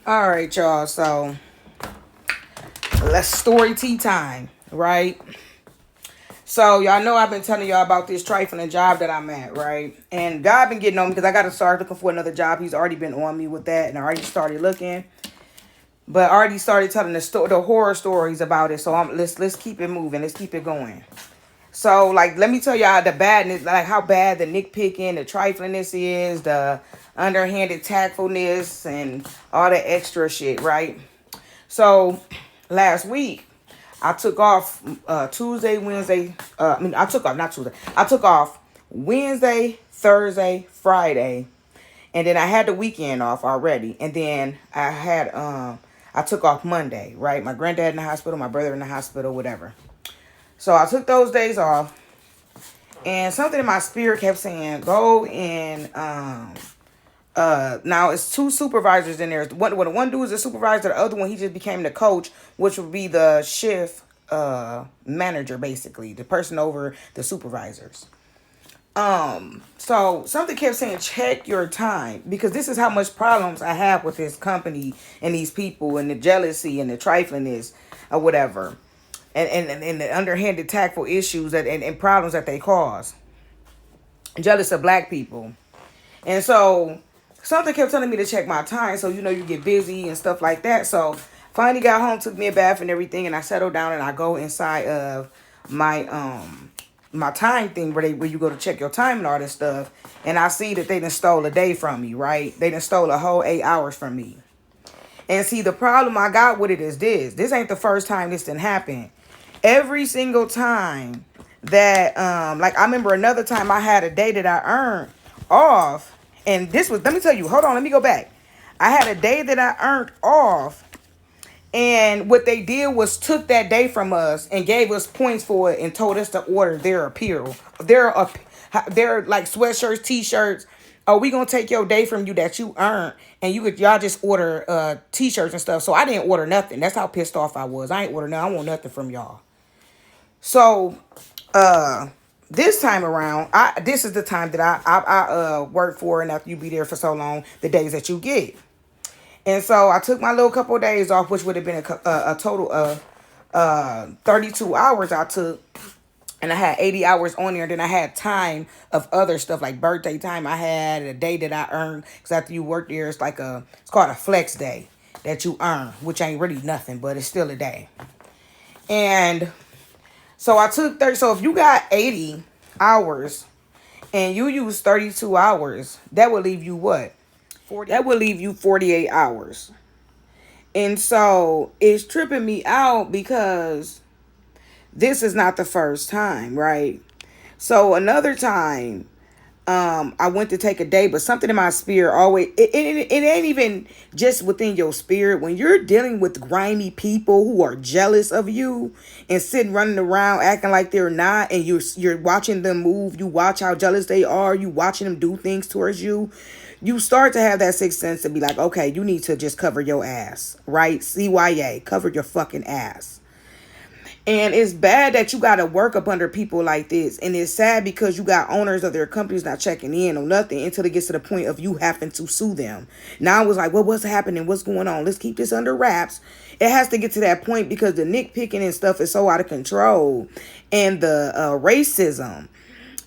All right, y'all. So let's story tea time, right? So y'all know I've been telling y'all about this trifling job that I'm at, right? And God been getting on me because I got to start looking for another job. He's already been on me with that, and I already started looking, but I already started telling the horror stories about it. So let's keep it moving. Let's keep it going. So like, let me tell y'all the badness, like how bad the nitpicking, the triflingness is, the underhanded tactfulness, and all the extra shit, right? So last week I took off Tuesday, Wednesday. I took off not Tuesday. I took off Wednesday, Thursday, Friday, and then I had the weekend off already. And then I took off Monday. Right, my granddad in the hospital, my brother in the hospital, whatever. So I took those days off, and something in my spirit kept saying, "Go and now it's two supervisors in there. One dude is a supervisor, the other one he just became the coach, which would be the shift manager, basically, the person over the supervisors. So something kept saying check your time, because this is how much problems I have with this company and these people and the jealousy and the triflingness or whatever. And the underhanded tactful issues and problems that they cause. Jealous of black people. And so something kept telling me to check my time. So, you get busy and stuff like that. So finally got home, took me a bath and everything. And I settled down and I go inside of my time thing where you go to check your time and all this stuff. And I see that they done stole a day from me, right? They done stole a whole 8 hours from me. And see, the problem I got with it is this. This ain't the first time this done happened. Every single time that, like I remember another time I had a day that I earned off. And this was, let me tell you, hold on, let me go back. I had a day that I earned off. And what they did was took that day from us and gave us points for it and told us to order their apparel. Their like sweatshirts, t-shirts. Oh, we gonna take your day from you that you earned, and y'all just order t-shirts and stuff. So I didn't order nothing. That's how pissed off I was. I ain't order nothing. I want nothing from y'all. So this time around, this is the time that I work for, and after you be there for so long, the days that you get. And so I took my little couple of days off, which would have been a total of 32 hours I took. And I had 80 hours on there. Then I had time of other stuff like birthday time. I had a day that I earned. Because after you work there, it's called a flex day that you earn, which ain't really nothing, but it's still a day. And so I took 30. So if you got 80 hours and you use 32 hours, that would leave you what? 40. That would leave you 48 hours. And so it's tripping me out because this is not the first time, right? So another time, I went to take a day, but something in my spirit always, it ain't even just within your spirit. When you're dealing with grimy people who are jealous of you and sitting running around acting like they're not, and you're watching them move, you watch how jealous they are, you watching them do things towards you, you start to have that sixth sense to be like, okay, you need to just cover your ass, right? CYA, cover your fucking ass. And it's bad that you got to work up under people like this. And it's sad because you got owners of their companies not checking in or nothing until it gets to the point of you having to sue them. Now I was like, well, what's happening? What's going on? Let's keep this under wraps. It has to get to that point because the nitpicking and stuff is so out of control. And the racism.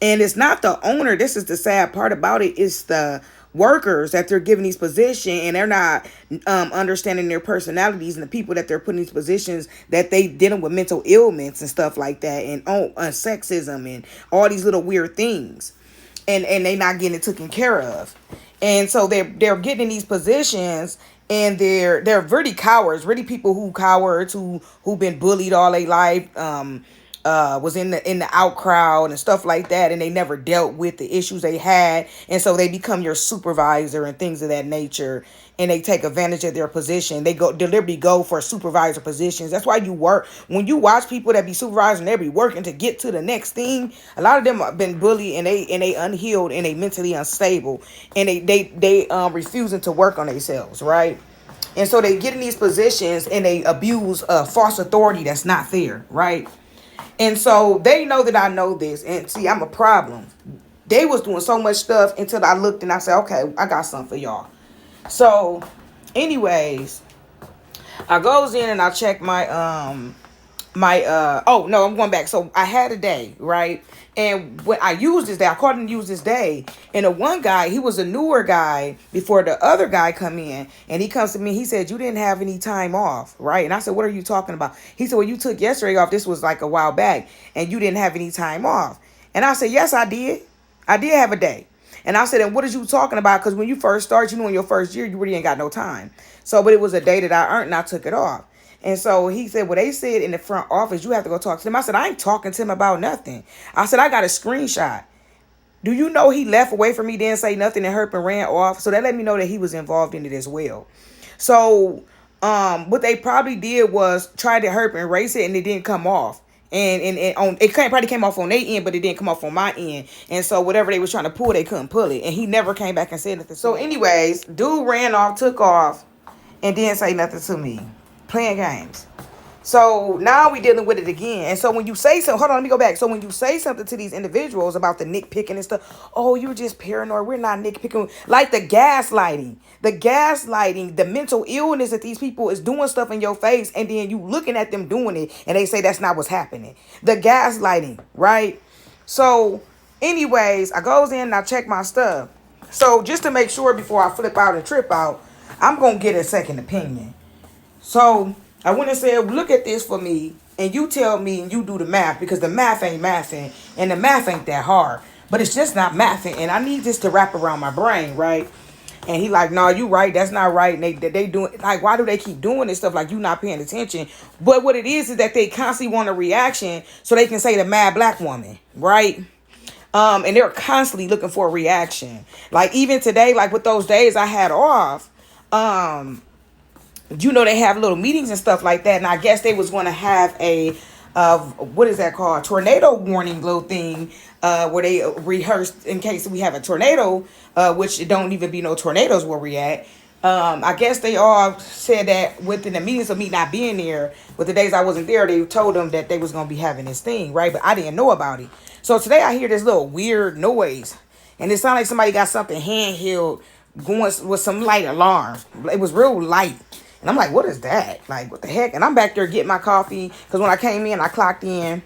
And it's not the owner. This is the sad part about it. It's the workers that they're giving these positions, and they're not understanding their personalities, and the people that they're putting in these positions that they dealing with mental ailments and stuff like that, and sexism and all these little weird things, and they not getting it taken care of. And so they're getting in these positions, and they're really cowards, really people who cowards who've been bullied all their life, was in the out crowd and stuff like that, and they never dealt with the issues they had, and so they become your supervisor and things of that nature, and they take advantage of their position. They deliberately go for supervisor positions. That's why you work. When you watch people that be supervising, they be working to get to the next thing. A lot of them have been bullied, and they unhealed, and they mentally unstable, and they refusing to work on themselves, right? And so they get in these positions and they abuse false authority that's not there, right? And so they know that I know this. And see, I'm a problem. They was doing so much stuff until I looked and I said, okay, I got something for y'all. So Anyways, I goes in and I check my oh no, I'm going back. So I had a day, right? And when I used this day, I called him to use this day. And the one guy, he was a newer guy before the other guy come in. And he comes to me, he said, you didn't have any time off, right? And I said, what are you talking about? He said, well, you took yesterday off. This was like a while back. And you didn't have any time off. And I said, yes, I did. I did have a day. And I said, and what are you talking about? Because when you first start, you know, in your first year, you really ain't got no time. So, but it was a day that I earned and I took it off. And so he said, well, they said in the front office, you have to go talk to them. I said, I ain't talking to him about nothing. I said, I got a screenshot. Do you know he left away from me, didn't say nothing, and Herp and ran off? So that let me know that he was involved in it as well. So what they probably did was try to Herp and erase it, and it didn't come off. And on probably came off on their end, but it didn't come off on my end. And so whatever they was trying to pull, they couldn't pull it. And he never came back and said nothing. So anyways, dude ran off, took off, and didn't say nothing to me. Playing games. So now we dealing with it again. And so when you say something, hold on, let me go back. So when you say something to these individuals about the nitpicking and stuff, oh, you're just paranoid. We're not nitpicking. Like the gaslighting, the mental illness that these people is doing stuff in your face, and then you looking at them doing it, and they say that's not what's happening. The gaslighting, right? So anyways, I goes in and I check my stuff. So just to make sure before I flip out and trip out, I'm going to get a second opinion. So I went and said, look at this for me, and you tell me and you do the math, because the math ain't mathing, and the math ain't that hard. But it's just not mathing, and I need this to wrap around my brain, right? And he like, no, you right, that's not right. And they doing, like, why do they keep doing this stuff? Like, you not paying attention. But what it is that they constantly want a reaction so they can say the mad black woman, right? And they're constantly looking for a reaction. Like, even today, like with those days I had off, you know, they have little meetings and stuff like that. And I guess they was going to have a, what is that called? Tornado warning little thing, where they rehearsed in case we have a tornado, which it don't even be no tornadoes where we at. I guess they all said that within the meetings of me not being there, but the days I wasn't there, they told them that they was going to be having this thing, right? But I didn't know about it. So today I hear this little weird noise, and it sounded like somebody got something handheld going with some light alarm. It was real light. And I'm like, what is that? Like, what the heck? And I'm back there getting my coffee, because when I came in, I clocked in,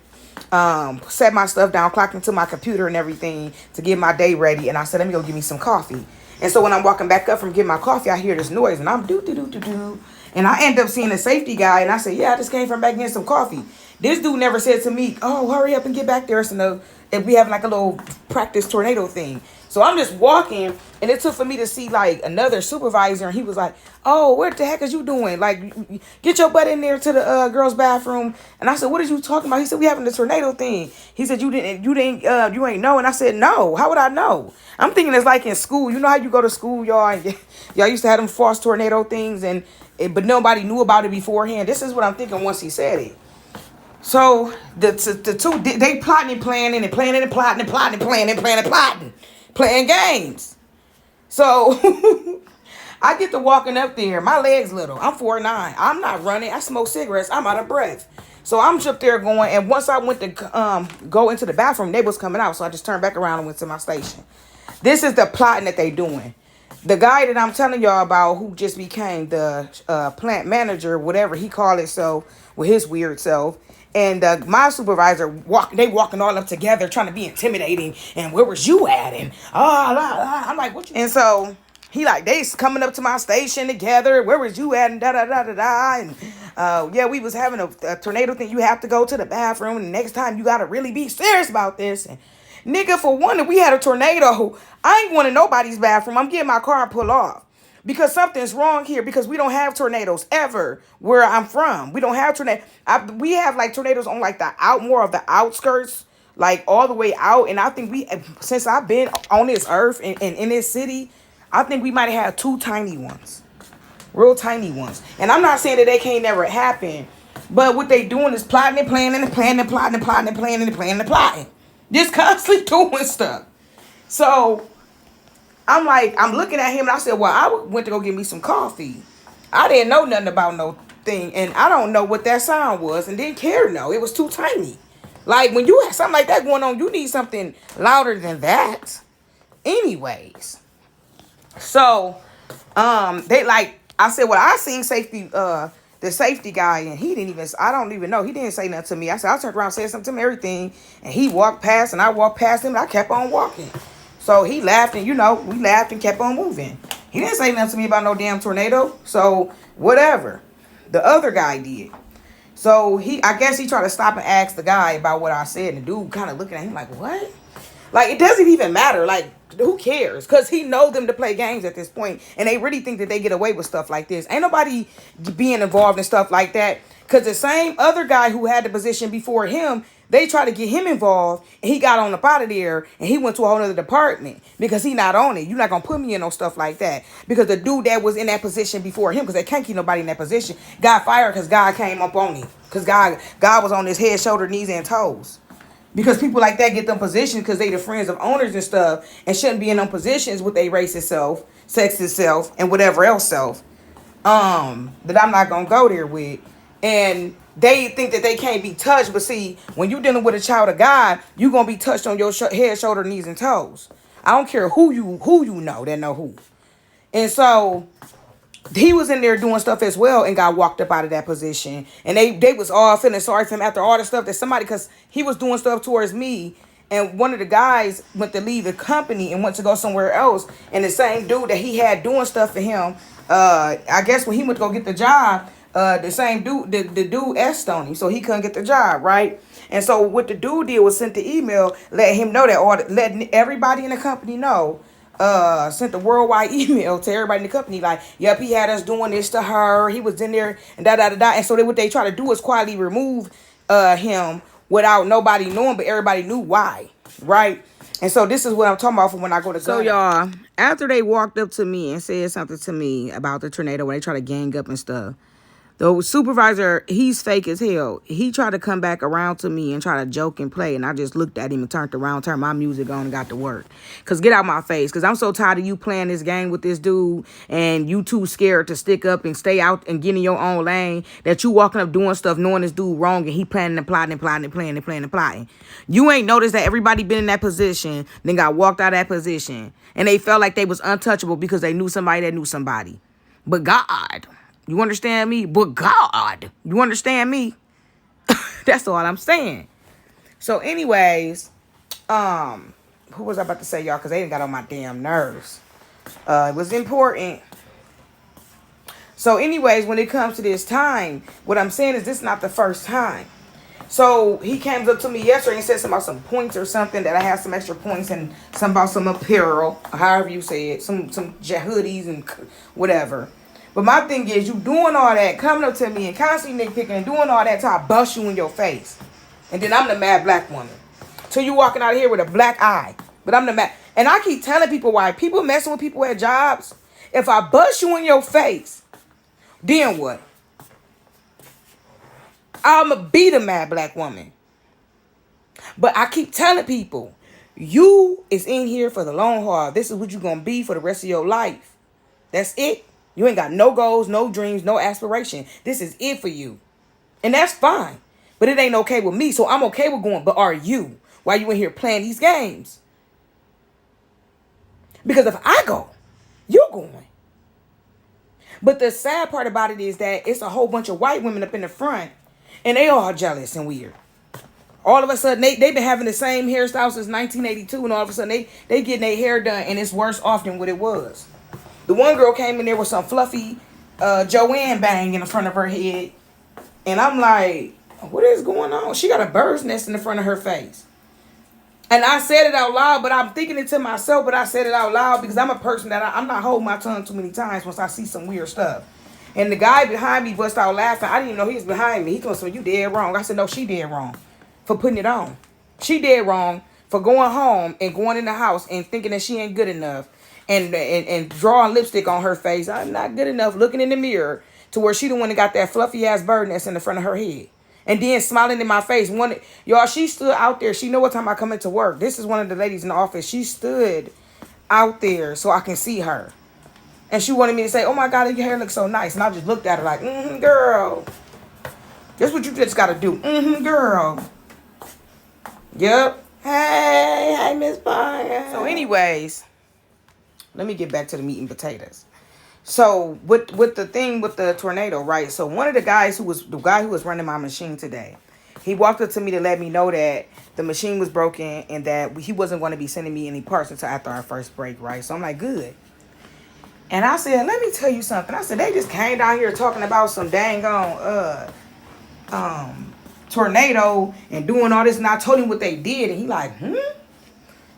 set my stuff down, clocked into my computer and everything to get my day ready. And I said, let me go get me some coffee. And so when I'm walking back up from getting my coffee, I hear this noise, and I'm do. And I end up seeing a safety guy, and I said, yeah, I just came from back getting some coffee. This dude never said to me, oh, hurry up and get back there. So if we have like a little practice tornado thing. So I'm just walking, and it took for me to see like another supervisor, and he was like, oh, what the heck is you doing? Like, get your butt in there to the girls' bathroom. And I said, what are you talking about? He said, we having the tornado thing. He said, you ain't know. And I said, no, how would I know? I'm thinking it's like in school. You know how you go to school, y'all, and y'all used to have them false tornado things, but nobody knew about it beforehand. This is what I'm thinking once he said it. So the two, they plotting and planning and planning and plotting and plotting and planning and planning and plotting, playing games. So I get to walking up there. My legs little. I'm 4'9". I'm not running. I smoke cigarettes. I'm out of breath. So I'm up there going. And once I went to go into the bathroom, they was coming out. So I just turned back around and went to my station. This is the plotting that they doing. The guy that I'm telling y'all about, who just became the plant manager, whatever he called himself, with his weird self, and my supervisor, they walking all up together trying to be intimidating. And where was you at? And I'm like, what? And so he like, they coming up to my station together. Where was you at? And da. And yeah, we was having a tornado thing. You have to go to the bathroom. And next time you got to really be serious about this. And nigga, for one, if we had a tornado, I ain't going to nobody's bathroom. I'm getting my car and pull off. Because something's wrong here, because we don't have tornadoes ever where I'm from. We don't have tornadoes. We have like tornadoes on like more of the outskirts, like all the way out. And I think since I've been on this earth and in this city, I think we might have had 2 tiny ones, real tiny ones. And I'm not saying that they can't never happen, but what they doing is plotting and planning and planning and plotting and plotting and planning and planning and plotting. Just constantly doing stuff. So I'm like, I'm looking at him, and I said, well, I went to go get me some coffee. I didn't know nothing about no thing, and I don't know what that sound was, and didn't care to know. It was too tiny. Like, when you have something like that going on, you need something louder than that. Anyways. So, they like, I said, well, I seen the safety guy, and he didn't even, I don't even know. He didn't say nothing to me. I said, I turned around, said something to him, everything. And he walked past, and I walked past him, and I kept on walking. So he laughed, and, we laughed and kept on moving. He didn't say nothing to me about no damn tornado. So, whatever. The other guy did. So, I guess he tried to stop and ask the guy about what I said. And the dude kind of looking at him like, what? Like, it doesn't even matter. Like, who cares? Because he know them to play games at this point. And they really think that they get away with stuff like this. Ain't nobody being involved in stuff like that. Because the same other guy who had the position before him, they tried to get him involved. And he got on up out of there. And he went to a whole other department. Because he not on it. You're not going to put me in no stuff like that. Because the dude that was in that position before him, because they can't keep nobody in that position, got fired because God came up on him. Because God was on his head, shoulder, knees, and toes. Because people like that get them positions because they the friends of owners and stuff and shouldn't be in them positions with a racist self, sexist self, and whatever else self that I'm not going to go there with. And they think that they can't be touched. But see, when you're dealing with a child of God, you're going to be touched on your head, shoulder, knees, and toes. I don't care who you know that know who. And so he was in there doing stuff as well and got walked up out of that position. And they was all feeling sorry for him after all the stuff that somebody, because he was doing stuff towards me. And one of the guys went to leave the company and went to go somewhere else. And the same dude that he had doing stuff for him, I guess when he went to go get the job, the same dude, the dude asked on him. So he couldn't get the job, right? And so what the dude did was sent the email, let him know that, letting everybody in the company know, sent the worldwide email to everybody in the company like, yep, he had us doing this to her. He was in there and da. And so what they try to do is quietly remove him without nobody knowing, but everybody knew why, right? And so this is what I'm talking about from when I go to So y'all, after they walked up to me and said something to me about the tornado when they try to gang up and stuff, the supervisor, he's fake as hell. He tried to come back around to me and try to joke and play. And I just looked at him and turned around, turned my music on and got to work. Because get out my face. Because I'm so tired of you playing this game with this dude. And you too scared to stick up and stay out and get in your own lane. That you walking up doing stuff knowing this dude wrong. And he planning and plotting and plotting and playing and playing and plotting. You ain't noticed that everybody been in that position. Then got walked out of that position. And they felt like they was untouchable because they knew somebody that knew somebody. But God... You understand me? But God, you understand me? That's all I'm saying. So anyways, who was I about to say, y'all? Because they didn't got on my damn nerves. It was important. So anyways, when it comes to this time, what I'm saying is this is not the first time. So he came up to me yesterday and said something about some points or something, that I have some extra points and something about some apparel, however you say it, some hoodies and whatever. But my thing is, you doing all that, coming up to me and constantly nitpicking and doing all that till I bust you in your face. And then I'm the mad black woman. Till you walking out of here with a black eye. But I'm the mad. And I keep telling people why. People messing with people at jobs. If I bust you in your face, then what? I'ma be the mad black woman. But I keep telling people, you is in here for the long haul. This is what you're going to be for the rest of your life. That's it. You ain't got no goals, no dreams, no aspiration. This is it for you. And that's fine. But it ain't okay with me. So I'm okay with going. But are you? Why you in here playing these games? Because if I go, you're going. But the sad part about it is that it's a whole bunch of white women up in the front. And they all jealous and weird. All of a sudden, they've been having the same hairstyle since 1982. And all of a sudden, they getting their hair done. And it's worse off than what it was. The one girl came in there with some fluffy Joanne bang in the front of her head. And I'm like, what is going on? She got a bird's nest in the front of her face. And I said it out loud, but I'm thinking it to myself, but I said it out loud because I'm a person that I'm not holding my tongue too many times once I see some weird stuff. And the guy behind me bust out laughing. I didn't even know he was behind me. He told me, you dead wrong. I said, no, she dead wrong for putting it on. She dead wrong for going home and going in the house and thinking that she ain't good enough. And drawing lipstick on her face. I'm not good enough looking in the mirror to where she the one that got that fluffy ass bird nest in the front of her head. And then smiling in my face. Y'all, she stood out there. She know what time I come into work. This is one of the ladies in the office. She stood out there so I can see her. And she wanted me to say, oh my God, your hair looks so nice. And I just looked at her like, girl. That's what you just got to do. Girl. Yep. Hey, Miss Barnes. So anyways, let me get back to the meat and potatoes. So with the thing with the tornado, right? So one of the guys the guy who was running my machine today, he walked up to me to let me know that the machine was broken and that he wasn't going to be sending me any parts until after our first break, right? So I'm like, good. And I said, let me tell you something. I said, they just came down here talking about some dang on tornado and doing all this, and I told him what they did, and he like,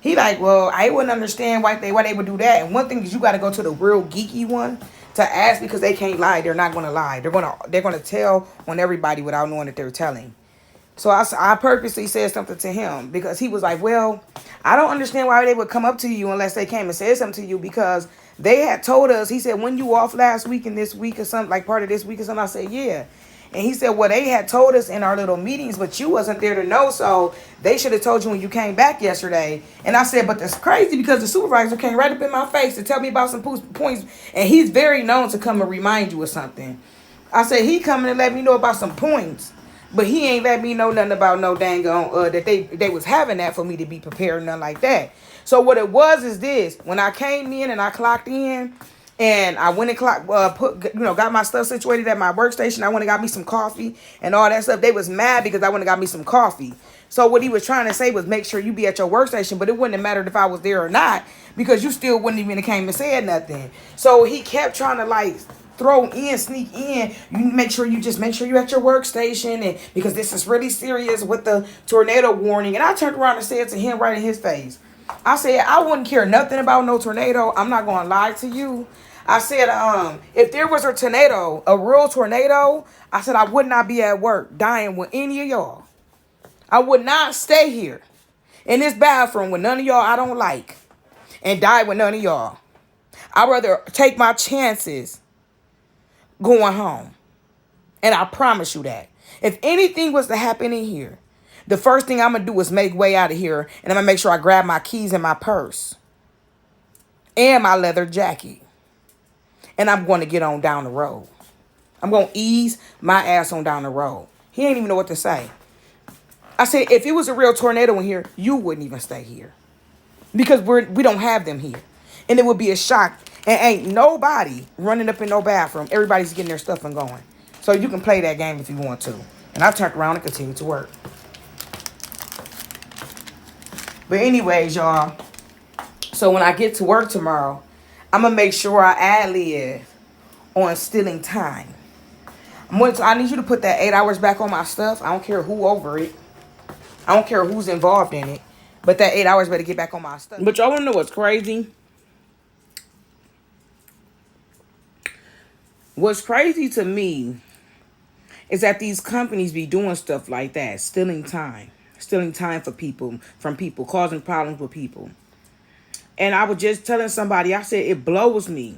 He like, well, I wouldn't understand why they would do that. And one thing is, you got to go to the real geeky one to ask, because they can't lie. They're not going to lie. They're gonna tell on everybody without knowing that they're telling. So I purposely said something to him because he was like, well, I don't understand why they would come up to you unless they came and said something to you, because they had told us, he said, when you off last week and this week or something, like part of this week or something. I said, yeah. And he said, well, they had told us in our little meetings, but you wasn't there to know, so they should have told you when you came back yesterday. And I said, but that's crazy because the supervisor came right up in my face to tell me about some points, and he's very known to come and remind you of something. I said, he coming and let me know about some points, but he ain't let me know nothing about no dang on that they was having that for me to be prepared, nothing like that. So what it was is this: when I came in and I clocked in, and I went and got my stuff situated at my workstation. I went and got me some coffee and all that stuff. They was mad because I went and got me some coffee. So what he was trying to say was, make sure you be at your workstation, but it wouldn't have mattered if I was there or not, because you still wouldn't even have came and said nothing. So he kept trying to like sneak in. You make sure you at your workstation, and because this is really serious with the tornado warning. And I turned around and said to him right in his face, I said, I wouldn't care nothing about no tornado. I'm not going to lie to you. I said, if there was a tornado, a real tornado, I said, I would not be at work dying with any of y'all. I would not stay here in this bathroom with none of y'all I don't like and die with none of y'all. I'd rather take my chances going home. And I promise you that. If anything was to happen in here, the first thing I'm going to do is make way out of here, and I'm going to make sure I grab my keys and my purse and my leather jacket. And I'm going to get on down the road. I'm going to ease my ass on down the road. He ain't even know what to say. I said, if it was a real tornado in here, you wouldn't even stay here. Because we don't have them here. And it would be a shock. And ain't nobody running up in no bathroom. Everybody's getting their stuff and going. So you can play that game if you want to. And I turned around and continued to work. But anyways, y'all. So when I get to work tomorrow, I'm going to make sure I ad-lib on stealing time. I need you to put that 8 hours back on my stuff. I don't care who over it. I don't care who's involved in it. But that 8 hours better get back on my stuff. But y'all want to know what's crazy? What's crazy to me is that these companies be doing stuff like that. Stealing time for people, from people, causing problems with people. And I was just telling somebody, I said, it blows me.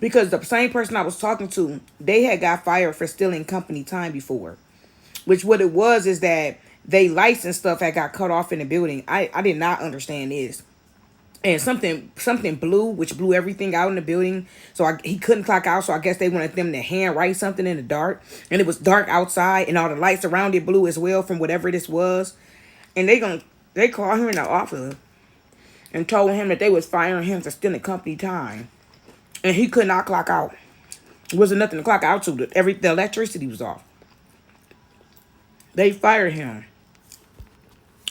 Because the same person I was talking to, they had got fired for stealing company time before. Which what it was is that they license stuff had got cut off in the building. I did not understand this. And something blew, which blew everything out in the building. So he couldn't clock out. So I guess they wanted them to hand write something in the dark. And it was dark outside, and all the lights around it blew as well from whatever this was. And they called him in the office and told him that they was firing him for stealing company time. And he could not clock out. There wasn't nothing to clock out to. The electricity was off. They fired him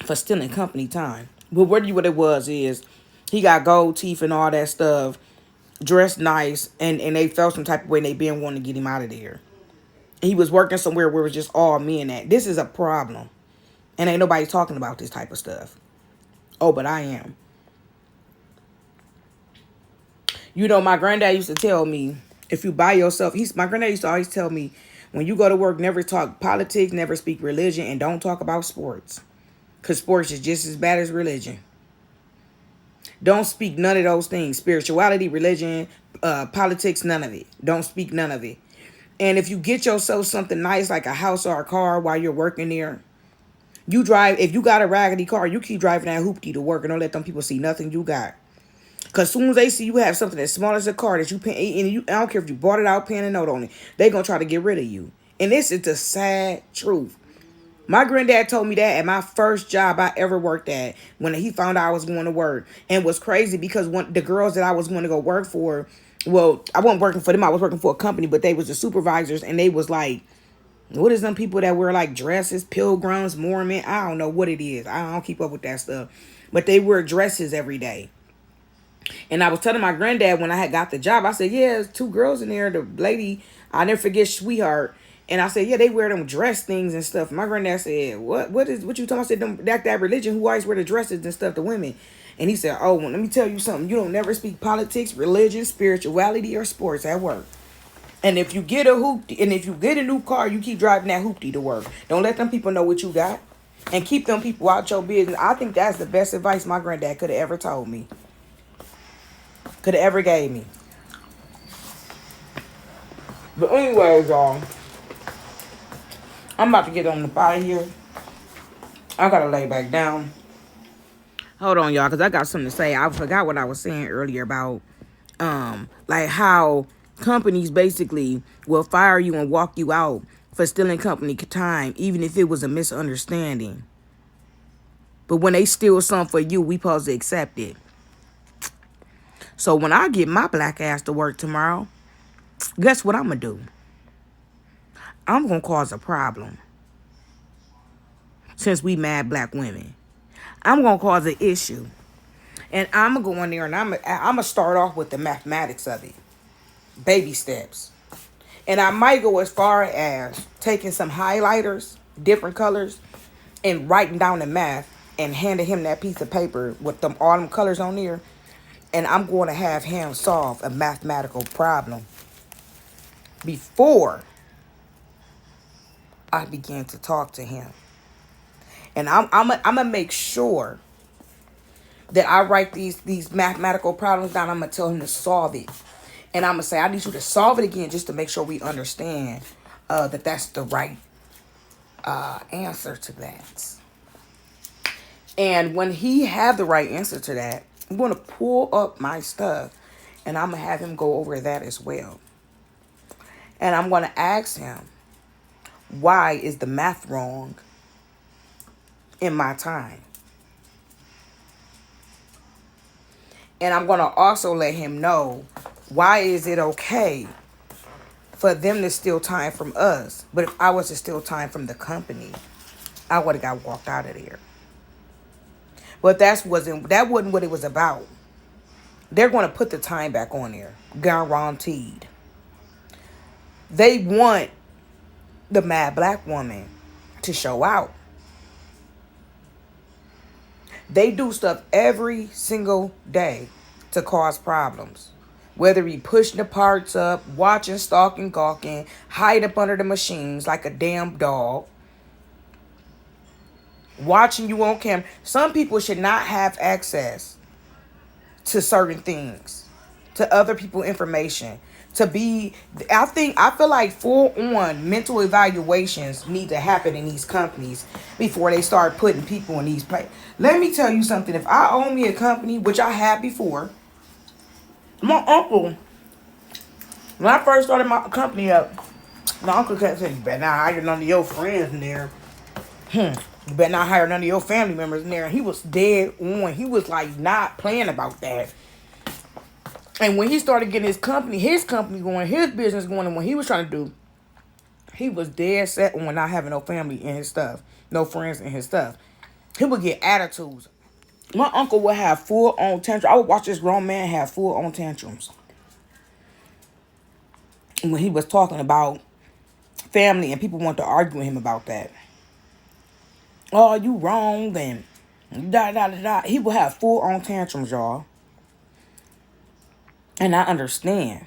for stealing company time. But what it was is, he got gold teeth and all that stuff, dressed nice, and they felt some type of way, and they been wanting to get him out of there. He was working somewhere where it was just all men at. This is a problem. And ain't nobody talking about this type of stuff. Oh, but I am. You know, my granddad used to tell me, if you buy yourself, my granddad used to always tell me, when you go to work, never talk politics, never speak religion, and don't talk about sports. Because sports is just as bad as religion. Don't speak none of those things. Spirituality, religion, politics, none of it. Don't speak none of it. And if you get yourself something nice like a house or a car while you're working there, if you got a raggedy car, you keep driving that hoopty to work and don't let them people see nothing you got. Because as soon as they see you have something as small as a car that you pay, and I don't care if you bought it out paying a note on it, they're going to try to get rid of you. And this is the sad truth. My granddad told me that at my first job I ever worked at, when he found out I was going to work. And it was crazy because the girls that I was going to go work for, Well, I wasn't working for them. I was working for a company, but they was the supervisors, and they was like, what is them people that wear like dresses, pilgrims, Mormon? I don't know what it is. I don't keep up with that stuff. But they wear dresses every day. And I was telling my granddad when I had got the job, I said, yeah, there's two girls in there. The lady, I never forget, sweetheart. And I said, yeah, they wear them dress things and stuff. My granddad said, what you talking about? I said, them, that religion who always wear the dresses and stuff, the women. And he said, oh, well, let me tell you something. You don't never speak politics, religion, spirituality, or sports at work. And if you get a hoopty, and if you get a new car, you keep driving that hoopty to work. Don't let them people know what you got. And keep them people out your business. I think that's the best advice my granddad could have ever told me. Could have ever gave me. But anyways, y'all. I'm about to get on the out of here. I gotta lay back down. Hold on, y'all, because I got something to say. I forgot what I was saying earlier about like how companies basically will fire you and walk you out for stealing company time, even if it was a misunderstanding. But when they steal something for you, we supposed to accept it. So when I get my black ass to work tomorrow, guess what I'm gonna do? I'm gonna cause a problem. Since we mad black women, I'm gonna cause an issue. And I'm gonna go in there and I'm gonna start off with the mathematics of it. Baby steps. And I might go as far as taking some highlighters, different colors, and writing down the math and handing him that piece of paper with them all them colors on there. And I'm going to have him solve a mathematical problem before I begin to talk to him. And I'm gonna make sure that I write these mathematical problems down. I'm gonna tell him to solve it. And I'm going to say, I need you to solve it again just to make sure we understand that that's the right answer to that. And when he have the right answer to that, I'm going to pull up my stuff and I'm going to have him go over that as well. And I'm going to ask him, why is the math wrong in my time? And I'm going to also let him know, why is it okay for them to steal time from us? But if I was to steal time from the company, I would have got walked out of there. But that wasn't what it was about. They're going to put the time back on there. Guaranteed. They want the mad black woman to show out. They do stuff every single day to cause problems. Whether he pushing the parts up, watching, stalking, gawking, hide up under the machines like a damn dog, watching you on camera. Some people should not have access to certain things, to other people's information. I feel like full-on mental evaluations need to happen in these companies before they start putting people in these places. Let me tell you something. If I own me a company, which I had before, my uncle, when I first started my company up, my uncle kept saying, you better not hire none of your friends in there. You better not hire none of your family members in there. And he was dead on. He was like not playing about that. And when he started getting his company going, his business going, and what he was trying to do, he was dead set on not having no family in his stuff, no friends in his stuff. He would get attitudes. My uncle would have full-on tantrums. I would watch this grown man have full-on tantrums when he was talking about family and people wanted to argue with him about that. Oh, you wrong, and da-da-da-da. He would have full-on tantrums, y'all. And I understand.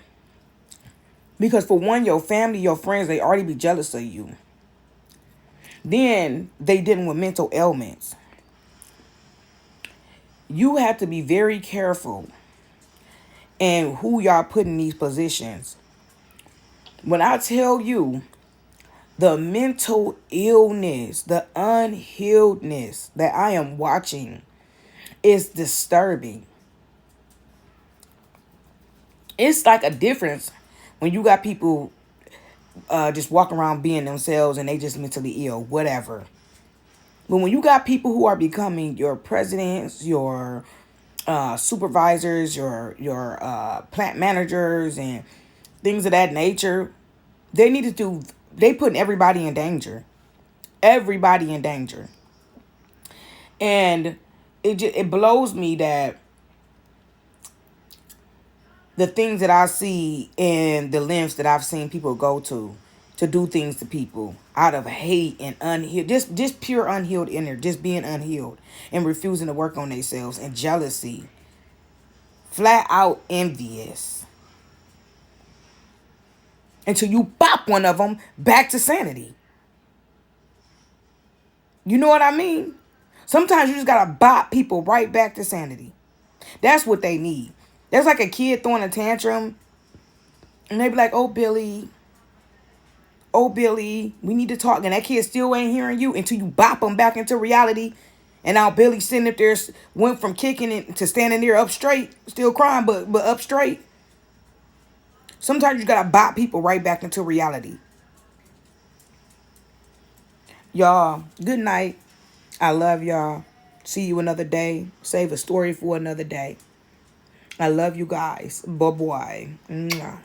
Because for one, your family, your friends, they already be jealous of you. Then they dealing with mental ailments. You have to be very careful in who y'all put in these positions. When I tell you the mental illness, the unhealedness that I am watching is disturbing. It's like a difference when you got people just walking around being themselves and they just mentally ill, whatever. But when you got people who are becoming your presidents, your supervisors, your plant managers, and things of that nature. They need to do. They putting everybody in danger. Everybody in danger. And it blows me that the things that I see and the lengths that I've seen people go to do things to people out of hate and unhealed, just pure unhealed inner, just being unhealed and refusing to work on themselves, and jealousy, flat out envious, until you bop one of them back to sanity. You know what I mean? Sometimes you just gotta bop people right back to sanity. That's what they need. That's like a kid throwing a tantrum, and they be like, oh Billy, we need to talk. And that kid still ain't hearing you until you bop them back into reality. And now Billy sitting up there, went from kicking it to standing there up straight, still crying, but up straight. Sometimes you gotta bop people right back into reality. Y'all, good night. I love y'all. See you another day. Save a story for another day. I love you guys. Bye-bye. Mwah.